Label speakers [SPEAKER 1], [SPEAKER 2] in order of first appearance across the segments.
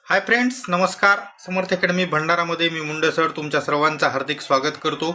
[SPEAKER 1] Hi friends, नमस्कार. समर्थ academy भंडारामध्ये मी Munde sir तुमच्या सर्वांचं हार्दिक स्वागत करतो.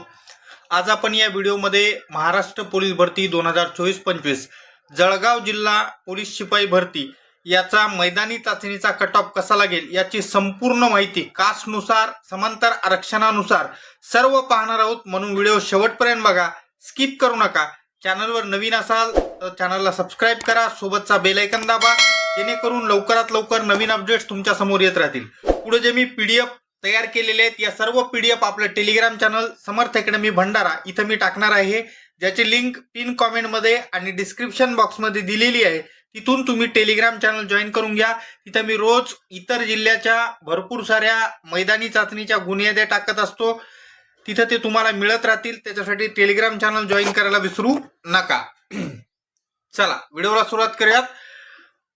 [SPEAKER 1] आज आपण या व्हिडिओमध्ये महाराष्ट्र पोलीस भरती 2024-25 जळगाव जिल्हा पोलीस शिपाई भरती याचा मैदानी चाचणीचा कट ऑफ कसा लागेल याची संपूर्ण माहिती कास्टनुसार समांतर आरक्षणानुसार सर्व पाहणार आहोत. म्हणून व्हिडिओ शेवटपर्यंत बघा, स्किप करू नका. चॅनलवर नवीन असाल तर चॅनलला सबस्क्राईब करा, सोबतचा बेल आयकॉन दाबा, जेणेकरून लवकरात लवकर नवीन अपडेट्स तुमच्या समोर येत राहतील. पुढे जे मी पीडीएफ तयार केलेले आहेत या सर्व पीडीएफ आपल्या टेलिग्राम चॅनल समर्थ अकॅडमी भंडारा इथं मी टाकणार आहे, ज्याची लिंक पिन कॉमेंटमध्ये आणि डिस्क्रिप्शन बॉक्समध्ये दिलेली आहे. तिथून तुम्ही टेलिग्राम चॅनल जॉईन करून घ्या. तिथं मी रोज इतर जिल्ह्याच्या भरपूर साऱ्या मैदानी चाचणीच्या गुन्हे टाकत असतो. तिथं ते तुम्हाला मिळत राहतील. त्याच्यासाठी टेलिग्राम चॅनल जॉईन करायला विसरू नका. चला व्हिडिओला सुरुवात करूयात.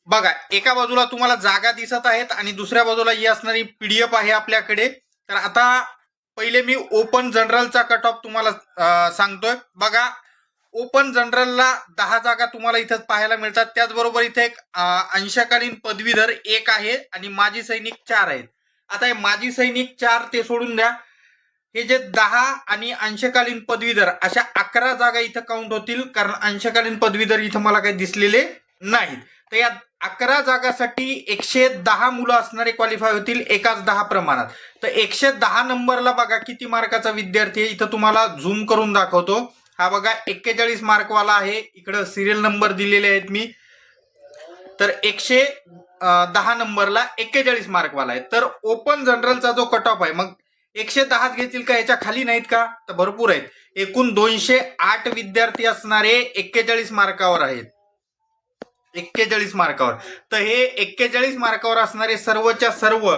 [SPEAKER 1] बघा, एका बाजूला तुम्हाला जागा दिसत आहेत आणि दुसऱ्या बाजूला ही असणारी पीडीएफ आहे आपल्याकडे. तर आता पहिले मी ओपन जनरलचा कट ऑफ तुम्हाला सांगतोय. बघा, ओपन जनरलला 10 जागा तुम्हाला इथं पाहायला मिळतात. त्याचबरोबर इथे एक अंशकालीन पदवीधर 1 आहे आणि माजी सैनिक 4 आहेत. आता हे माजी सैनिक 4 ते सोडून द्या. हे जे 10 आणि अंशकालीन पदवीधर अशा 11 जागा इथं काउंट होतील, कारण अंशकालीन पदवीधर इथं मला काही दिसलेले नाहीत. तर या 11 जागासाठी 110 मुलं असणारे क्वालिफाय होतील एकाच 10 प्रमाणात. तर 110 नंबरला बघा किती मार्काचा विद्यार्थी आहे. इथं तुम्हाला झूम करून दाखवतो. हा बघा 41 मार्कवाला आहे. इकडं सिरियल नंबर दिलेले आहेत मी. तर 110 नंबरला 41 मार्कवाला आहे. तर ओपन जनरलचा जो कट ऑफ आहे, मग 110 घेतील का, याच्या खाली नाहीत का? तर भरपूर आहेत. एकूण 208 विद्यार्थी असणारे 41 मार्कावर आहेत. 41 मार्कावर. तर हे 41 मार्कावर असणारे सर्वच्या सर्व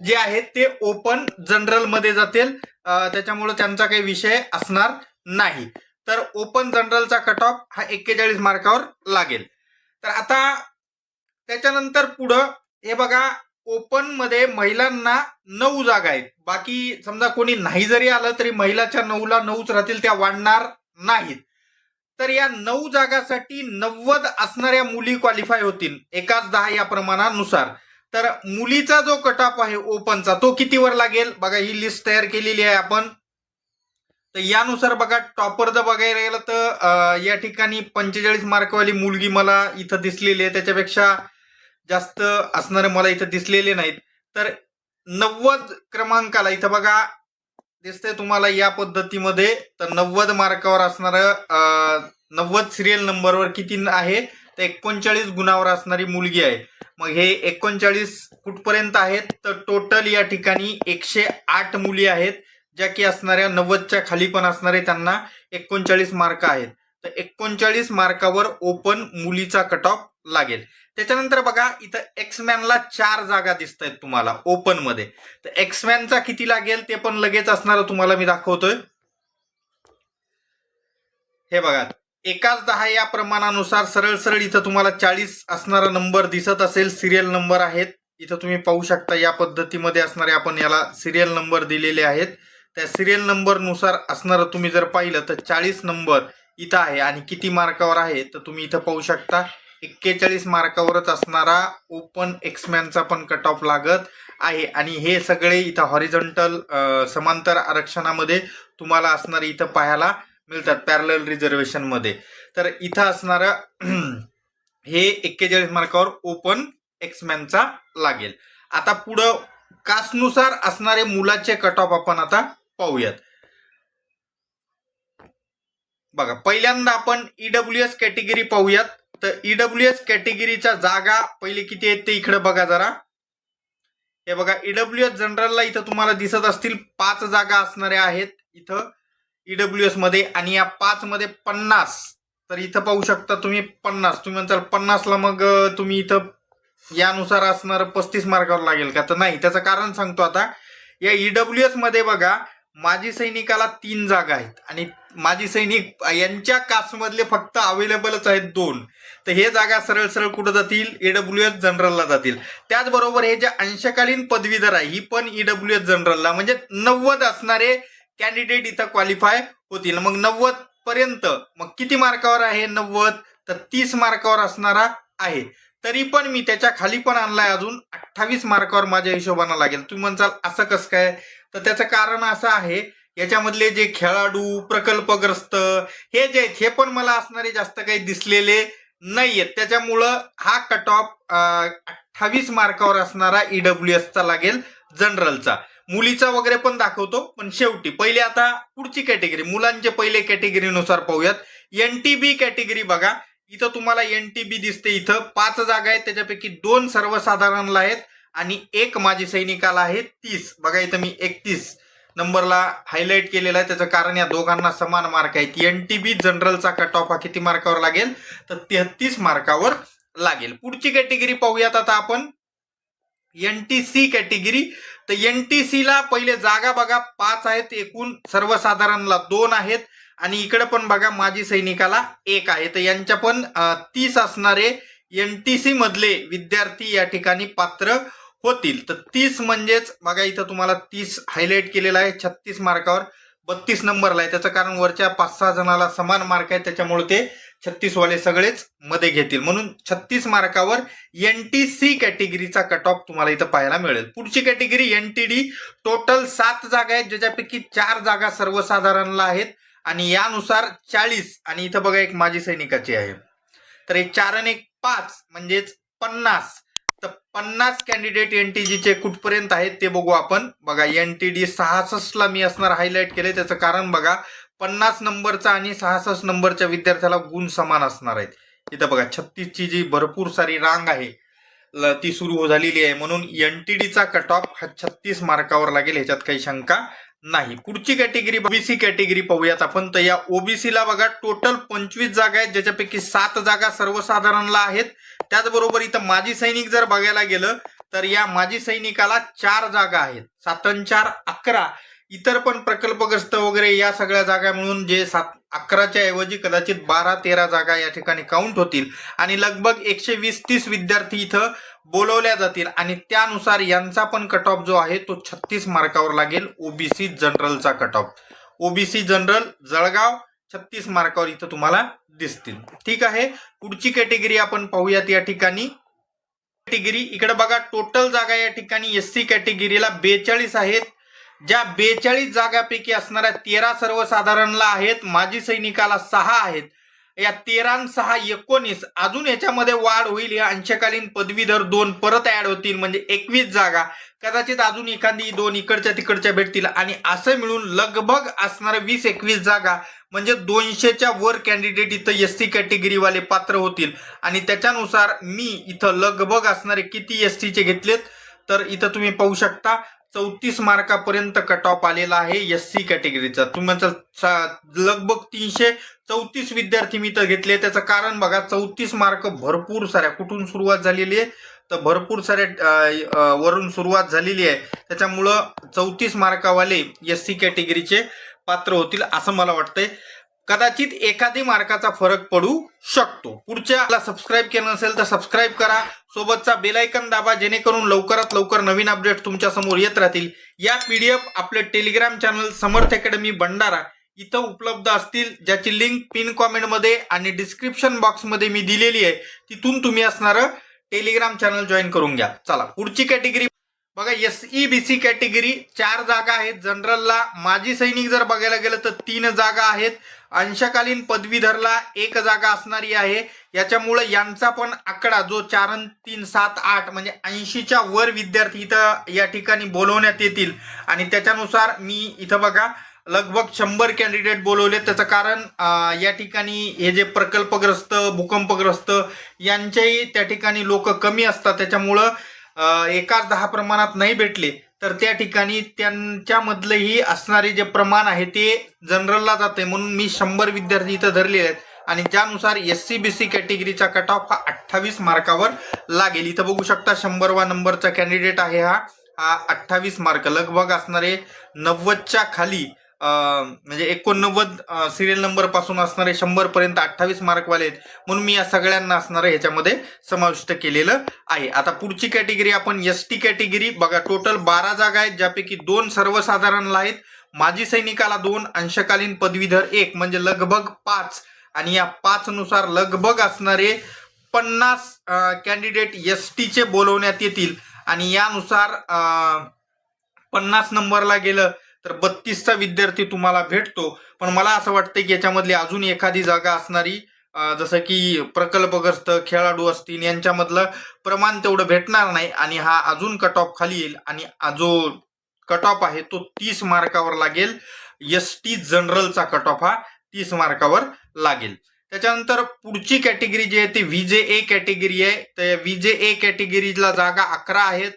[SPEAKER 1] जे आहेत ते ओपन जनरल मध्ये जातील. त्याच्यामुळे त्यांचा काही विषय असणार नाही. तर ओपन जनरलचा कट ऑफ हा 41 मार्कावर लागेल. तर आता त्याच्यानंतर पुढं हे बघा, ओपन मध्ये महिलांना 9 जागा आहेत. बाकी समजा कोणी नाही जरी आलं तरी महिलाच्या 9ला 9च राहतील, त्या वाढणार नाहीत. तर या 9 जागासाठी 90 असणाऱ्या मुली क्वालिफाय होतील एकाच 10 या प्रमाणानुसार. तर मुलीचा जो कट ऑफ आहे ओपनचा तो कितीवर लागेल बघा, ही लिस्ट तयार केलेली आहे आपण. तर यानुसार बघा, टॉपर जर बघायला गेलं तर या ठिकाणी 45 मार्कवाली मुलगी मला इथं दिसलेली आहे. त्याच्यापेक्षा जास्त असणारे मला इथं दिसलेले नाहीत. तर 90 क्रमांकाला इथं बघा दिसतंय तुम्हाला या पद्धतीमध्ये. तर 90 मार्कावर असणार 90 सिरियल नंबरवर किती आहे, तर 39 गुणावर असणारी मुलगी आहे. मग हे 39 कुठपर्यंत आहेत, तर टोटल या ठिकाणी 108 मुली आहेत ज्या की असणाऱ्या 90च्या खाली पण असणारे, त्यांना 39 मार्क आहेत. तर 39 मार्कावर ओपन मुलीचा कट ऑफ लागेल. त्याच्यानंतर बघा, इथं एक्समॅनला 4 जागा दिसत आहेत तुम्हाला ओपन मध्ये. तर एक्समॅनचा किती लागेल ते पण लगेच असणार तुम्हाला मी दाखवतोय. हे बघा, एकाच 10 या प्रमाणानुसार सरळ सरळ इथं तुम्हाला 40 असणारा नंबर दिसत असेल, सिरियल नंबर आहेत. इथं तुम्ही पाहू शकता या पद्धतीमध्ये असणारे आपण याला सिरियल नंबर दिलेले आहेत. त्या सिरियल नंबर नुसार असणारं तुम्ही जर पाहिलं तर 40 नंबर इथं आहे. आणि किती मार्कावर आहे तर तुम्ही इथं पाहू शकता 41 मार्कावरच असणारा ओपन एक्समॅनचा पण कट ऑफ लागत आहे. आणि हे सगळे इथं हॉरिझॉन्टल समांतर आरक्षणामध्ये तुम्हाला असणारे इथं पाहायला मिळतात, पॅरलल रिझर्वेशन मध्ये. तर इथं असणारं हे 41 मार्कावर ओपन एक्समॅनचा लागेल. आता पुढं कास्टनुसार असणारे मुलाचे कट ऑफ आपण आता पाहूयात. बघा, पहिल्यांदा आपण ईडब्ल्यूएस कॅटेगरी पाहूयात. तर ईडब्ल्यूएस कॅटेगरीच्या जागा पहिले किती आहेत ते इकडे बघा जरा. हे बघा, ईडब्ल्यूएस जनरलला इथं तुम्हाला दिसत असतील 5 जागा असणाऱ्या आहेत इथं ईडब्ल्यूएस मध्ये. आणि या 5 मध्ये 50, तर इथं पाहू शकता तुम्ही 50. तुम्ही म्हणताल 50ला मग तुम्ही इथं यानुसार असणार 35 मार्कावर लागेल का, तर नाही. त्याचं कारण सांगतो आता. या ईडब्ल्यूएस मध्ये बघा, माजी सैनिकाला 3 जागा आहेत आणि माजी सैनिक यांच्या कास्टमधले फक्त अवेलेबलच आहेत 2. तर हे जागा सरळ सरळ कुठं जातील, ईडब्ल्यूएस जनरलला जातील. त्याचबरोबर हे जे अंशकालीन पदवीधर आहे ही पण ईडब्ल्यूएस जनरलला, म्हणजे 90 असणारे कॅन्डिडेट इथं क्वालिफाय होतील. मग 90 पर्यंत मग किती मार्कावर आहे 90, तर 30 मार्कावर असणारा आहे. तरी पण मी त्याच्या खाली पण आणलाय, अजून 28 मार्कावर माझ्या हिशोबानं लागेल. तुम्ही म्हणसाल असं कसं काय, तर त्याचं कारण असं आहे, याच्यामधले जे खेळाडू प्रकल्पग्रस्त हे जे आहेत हे पण मला असणारे जास्त काही दिसलेले नाहीयेत. त्याच्यामुळं हा कट ऑफ 28 मार्कावर असणारा EWS चा लागेल जनरलचा. मुलीचा वगैरे पण दाखवतो, पण शेवटी पहिले आता पुढची कॅटेगरी मुलांचे पहिले कॅटेगरीनुसार पाहूयात. NTB कॅटेगरी बघा, इथं तुम्हाला NTB दिसते. इथं 5 जागा आहेत, त्याच्यापैकी 2 सर्वसाधारणला आहेत आणि 1 माजी सैनिकाला आहे. 30 बघा, इथं मी 31 नंबरला हायलाइट केलेला आहे. त्याचं कारण या दोघांना समान मार्क आहेत. NTB जनरलचा कट ऑफ हा किती मार्कावर लागेल, तर 33 मार्कावर लागेल. पुढची कॅटेगरी पाहूयात आता आपण, NTC कॅटेगरी. तर NTC ला पहिले जागा बघा 5 आहेत, एकूण सर्वसाधारणला 2 आहेत आणि इकडे पण बघा माजी सैनिकाला 1 आहे. तर यांच्या पण 30 असणारे NTC मधले विद्यार्थी या ठिकाणी पात्र होतील. तर 30 म्हणजेच बघा इथं तुम्हाला 30 हायलाइट केलेला आहे. 36 मार्कावर 32 नंबरला आहे. त्याचं कारण वरच्या 5-6 जणाला समान मार्क आहे, त्याच्यामुळे ते 36 वाले सगळेच मध्ये घेतील. म्हणून 36 मार्कावर NTC कॅटेगरीचा कट ऑफ तुम्हाला इथं पाहायला मिळेल. पुढची कॅटेगरी NTD. टोटल 7 जागा आहेत, ज्याच्यापैकी 4 जागा सर्वसाधारणला आहेत आणि यानुसार 40 आणि इथं बघा एक माजी सैनिकाची आहे. तर एक 4 आणि 1 5 म्हणजेच 50. तर 50 कॅन्डिडेट NTGचे कुठपर्यंत आहेत ते बघू आपण. बघा NTD 66 ला मी असणार हायलाइट केले. त्याचं कारण बघा 50 नंबरचा आणि 66 नंबरच्या विद्यार्थ्याला गुण समान असणार आहेत. इथं बघा 36 ची जी भरपूर सारी रांग आहे ती सुरू झालेली आहे, म्हणून NTDचा कट ऑफ हा 36 मार्कावर लागेल, ह्याच्यात काही शंका नाही. पुढची कॅटेगरी OBC कॅटेगरी पाहूयात आपण. तर या OBC ला बघा टोटल 25 जागा आहेत, ज्याच्यापैकी 7 जागा सर्वसाधारणला आहेत. त्याचबरोबर इथं माजी सैनिक जर बघायला गेलं तर या माजी सैनिकाला 4 जागा आहेत. 7 आणि 4 11. इतर पण प्रकल्पग्रस्त वगैरे या सगळ्या जागा मिळून जे 11च्या ऐवजी कदाचित 12-13 जागा या ठिकाणी काउंट होतील आणि लगभग 120-30 विद्यार्थी इथं बोलवल्या जातील आणि त्यानुसार यांचा पण कट ऑफ जो आहे तो 36 मार्कावर लागेल. OBC जनरलचा cut off. OBC general Jalgaon 36 मार्कावर इथं तुम्हाला दिसतील. ठीक आहे, पुढची कॅटेगरी आपण पाहूयात. या ठिकाणी कॅटेगरी इकडे बघा टोटल जागा या ठिकाणी SC कॅटेगरीला 42 आहेत. ज्या 42 जागापैकी असणाऱ्या 13 सर्वसाधारणला आहेत, माजी सैनिकाला 6 आहेत. या 13 आणि 6 19. अजून याच्यामध्ये वाढ होईल, या अंशकालीन पदवीधर 2 परत ऍड होतील, म्हणजे 21 जागा. कदाचित अजून एखादी 2 इकडच्या तिकडच्या भेटतील आणि असं मिळून लगभग असणाऱ्या 20-21 जागा म्हणजे 200च्या वर कॅन्डिडेट इथं SC कॅटेगरीवाले पात्र होतील आणि त्याच्यानुसार मी इथं लगभग असणारे किती SC चे घेतलेत तर इथं तुम्ही पाहू शकता 34 मार्कापर्यंत कट ऑफ आलेला आहे SC कॅटेगरीचा. तुम्ही लगभग 334 विद्यार्थी मी तर घेतले. त्याचं कारण बघा 34 मार्क भरपूर साऱ्या कुठून सुरुवात झालेली आहे, तर भरपूर साऱ्या वरून सुरुवात झालेली आहे. त्याच्यामुळं 34 मार्कावाले SC कॅटेगरीचे पात्र होतील असं मला वाटतंय. कदाचित एखादी मार्काचा फरक पडू शकतो. पुढच्या सबस्क्राईब केलं नसेल तर सबस्क्राईब करा, सोबतचा बेल आयकॉन दाबा, जेणेकरून लवकरात लवकर नवीन अपडेट तुमच्या समोर येत राहतील. या PDF आपले टेलिग्राम चॅनल समर्थ अकॅडमी भंडारा इथं उपलब्ध असतील, ज्याची लिंक पिन कॉमेंट मध्ये आणि डिस्क्रिप्शन बॉक्स मध्ये मी दिलेली आहे. तिथून तुम्ही असणारं टेलिग्राम चॅनल जॉईन करून घ्या. चला पुढची कॅटेगरी बघा. SEBC कॅटेगरी 4 जागा आहेत. जनरलला माजी सैनिक जर बघायला गेलं तर 3 जागा आहेत. अंशकालीन पदवीधरला 1 जागा असणारी आहे. याच्यामुळे यांचा पण आकडा जो 4 आणि 3 7 8 म्हणजे 80च्या वर विद्यार्थी इथं या ठिकाणी बोलवण्यात येतील आणि त्याच्यानुसार मी इथं बघा लगभग 100 कॅन्डिडेट बोलवले. त्याचं कारण या ठिकाणी हे जे प्रकल्पग्रस्त भूकंपग्रस्त यांचेही त्या ठिकाणी लोक कमी असतात, त्याच्यामुळं एकाच 10 प्रमाणात नाही भेटले तर त्या ठिकाणी त्यांच्यामधलेही असणारे जे प्रमाण आहे ते जनरलला जाते. म्हणून मी 100 विद्यार्थी इथं धरले आहेत आणि ज्यानुसार SCBC कॅटेगरीचा कट ऑफ हा 28 मार्कावर लागेल. इथं बघू शकता 100वा नंबरचा कॅन्डिडेट आहे हा 28 मार्क. लगभग असणारे 90च्या खाली म्हणजे 89 सिरियल नंबर पासून असणारे 100 पर्यंत 28 मार्कवाले आहेत. म्हणून मी या सगळ्यांना असणारे ह्याच्यामध्ये समाविष्ट केलेलं आहे. आता पुढची कॅटेगरी आपण ST कॅटेगरी बघा. टोटल 12 जागा आहेत, ज्यापैकी 2 सर्वसाधारणला आहेत. माजी सैनिकाला 2, अंशकालीन पदवीधर 1 म्हणजे लगभग 5 आणि या 5 नुसार लगभग असणारे 50 कॅन्डिडेट ST चे बोलवण्यात येतील आणि यानुसार 50 नंबरला गेलं तर 32चा विद्यार्थी तुम्हाला भेटतो. पण मला असं वाटतं की याच्यामधली अजून एखादी जागा असणारी, जसं की प्रकल्पग्रस्त खेळाडू असतील यांच्यामधलं प्रमाण तेवढं भेटणार नाही आणि हा अजून कट ऑफ खाली येईल आणि जो कट ऑफ आहे तो 30 मार्कावर लागेल. ST जनरलचा कट ऑफ हा 30 मार्कावर लागेल. त्याच्यानंतर पुढची कॅटेगरी जी आहे ती VJA कॅटेगरी आहे. तर VJA कॅटेगरीला जागा 11 आहेत.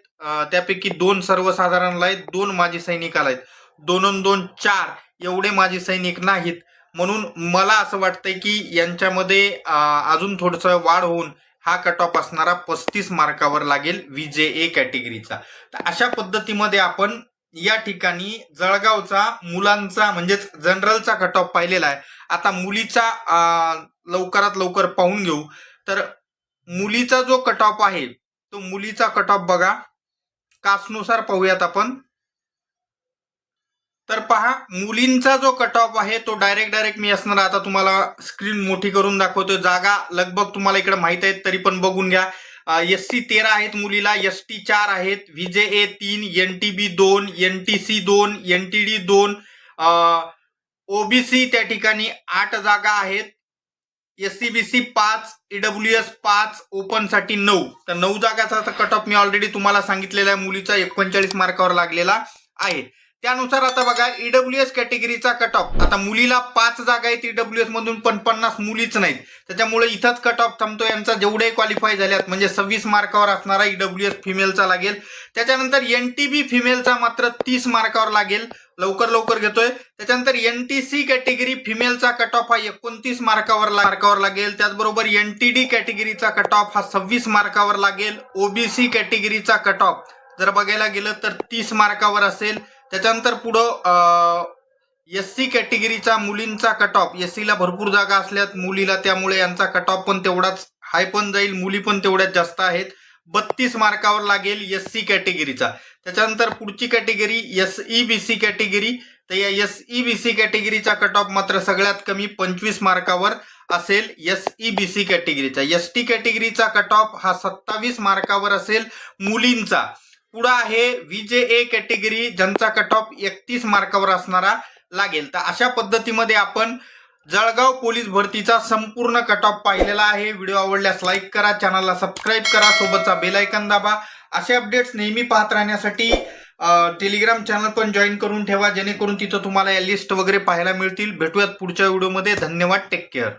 [SPEAKER 1] त्यापैकी 2 सर्वसाधारणला आहेत, 2 माजी सैनिकाला आहेत, 2-2 4 एवढे माजी सैनिक नाहीत. म्हणून मला असं वाटतंय की यांच्यामध्ये अजून थोडंसं वाढ होऊन हा कट ऑफ असणारा 35 मार्कावर लागेल VJA कॅटेगरीचा. तर अशा पद्धतीमध्ये आपण या ठिकाणी जळगावचा मुलांचा म्हणजेच जनरलचा कट ऑफ पाहिलेला आहे. आता मुलीचा लवकरात लवकर पाहून घेऊ. तर मुलीचा जो कट ऑफ आहे तो मुलीचा कट ऑफ बघा, कास्टनुसार पाहूयात आपण. तर पहा, मुलींचा जो कट ऑफ आहे तो डायरेक्ट मी असणार. आता तुम्हाला स्क्रीन मोठी करून दाखवतोय. जागा लगभग तुम्हाला इकडे माहित आहेत तरी पण बघून घ्या. SC 13 आहेत मुलीला, ST 4 आहेत, VJA 3, NTB 2, NTC 2, NTD 2, OBC त्या ठिकाणी 8 जागा आहेत, SCBC 5, EWS 5, ओपन साठी 9. तर 9 जागाचा कट ऑफ मी ऑलरेडी तुम्हाला सांगितलेला आहे. मुलीचा 39 मार्कावर लागलेला आहे. त्यानुसार आता बघा EWS कॅटेगरीचा कट ऑफ. आता मुलीला 5 जागा आहेत EWS मधून, पण 50 मुलीच नाहीत. त्याच्यामुळे इथंच कट ऑफ थांबतो. यांचा जेवढे क्वालिफाय झाल्यात म्हणजे 26 मार्कावर असणारा EWS फिमेलचा लागेल. त्याच्यानंतर NTB फिमेलचा मात्र 30 मार्कावर लागेल. लवकर घेतोय. त्याच्यानंतर NTC कॅटेगरी फिमेलचा कट ऑफ हा 29 मार्कावर लागेल. त्याचबरोबर NTD कॅटेगरीचा कट ऑफ हा 26 मार्कावर लागेल. OBC कॅटेगरीचा कट ऑफ जर बघायला गेलं तर 30 मार्कावर असेल. त्याच्यानंतर पुढं SC कॅटेगरीचा मुलींचा कट ऑफ, SC ला भरपूर जागा असल्यात मुलीला, त्यामुळे यांचा कट ऑफ पण तेवढाच हाय पण जाईल. मुली पण तेवढ्याच जास्त आहेत. 32 मार्कावर लागेल SC कॅटेगरीचा. त्याच्यानंतर पुढची कॅटेगरी SEBC कॅटेगरी. तर या SEBC कॅटेगरीचा कट ऑफ मात्र सगळ्यात कमी 25 मार्कावर असेल SEBC कॅटेगरीचा. ST कॅटेगरीचा कट ऑफ हा 27 मार्कावर असेल मुलींचा. पुढे आहे VJA कॅटेगरी, ज्यांचा कट ऑफ 31 मार्कावर असणारा लागेल. तर अशा पद्धतीमध्ये आपण जळगाव पोलीस भरतीचा संपूर्ण कट ऑफ पाहिलेला आहे. व्हिडिओ आवडल्यास लाईक करा, चॅनलला सबस्क्राईब करा, सोबतचा बेल आयकॉन दाबा. असे अपडेट्स नेहमी पाहत राहण्यासाठी टेलिग्राम चॅनल पण जॉईन करून ठेवा, जेणेकरून तिथं तुम्हाला या लिस्ट वगैरे पाहायला मिळतील. भेटूयात पुढच्या व्हिडिओमध्ये. धन्यवाद. Take care.